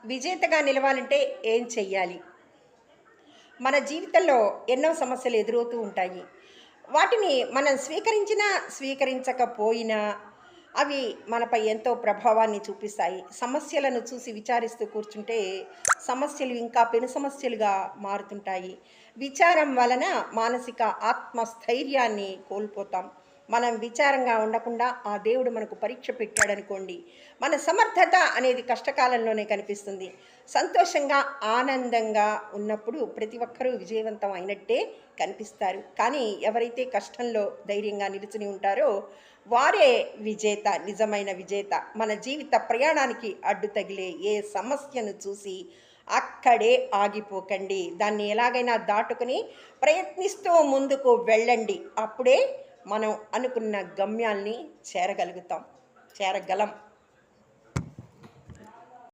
విజేతగా నిలవాలంటే ఏం చెయ్యాలి? మన జీవితంలో ఎన్నో సమస్యలు ఎదురవుతూ ఉంటాయి. వాటిని మనం స్వీకరించినా, స్వీకరించకపోయినా అవి మనపై ఎంతో ప్రభావాన్ని చూపిస్తాయి. సమస్యలను చూసి విచారిస్తూ కూర్చుంటే సమస్యలు ఇంకా పెను సమస్యలుగా మారుతుంటాయి. విచారం వలన మానసిక ఆత్మస్థైర్యాన్ని కోల్పోతాం. మనం విచారంగా ఉండకుండా ఆ దేవుడు మనకు పరీక్ష పెట్టాడనుకోండి, మన సమర్థత అనేది కష్టకాలంలోనే కనిపిస్తుంది. సంతోషంగా, ఆనందంగా ఉన్నప్పుడు ప్రతి ఒక్కరూ విజయవంతం అయినట్టే కనిపిస్తారు. కానీ ఎవరైతే కష్టంలో ధైర్యంగా నిలుచుని ఉంటారో వారే విజేత, నిజమైన విజేత. మన జీవిత ప్రయాణానికి అడ్డు తగిలే ఏ సమస్యను చూసి అక్కడే ఆగిపోకండి. దాన్ని ఎలాగైనా దాటుకుని ప్రయత్నిస్తూ ముందుకు వెళ్ళండి. అప్పుడే మనం అనుకున్న గమ్యాల్ని చేరగలుగుతాం, చేరగలం.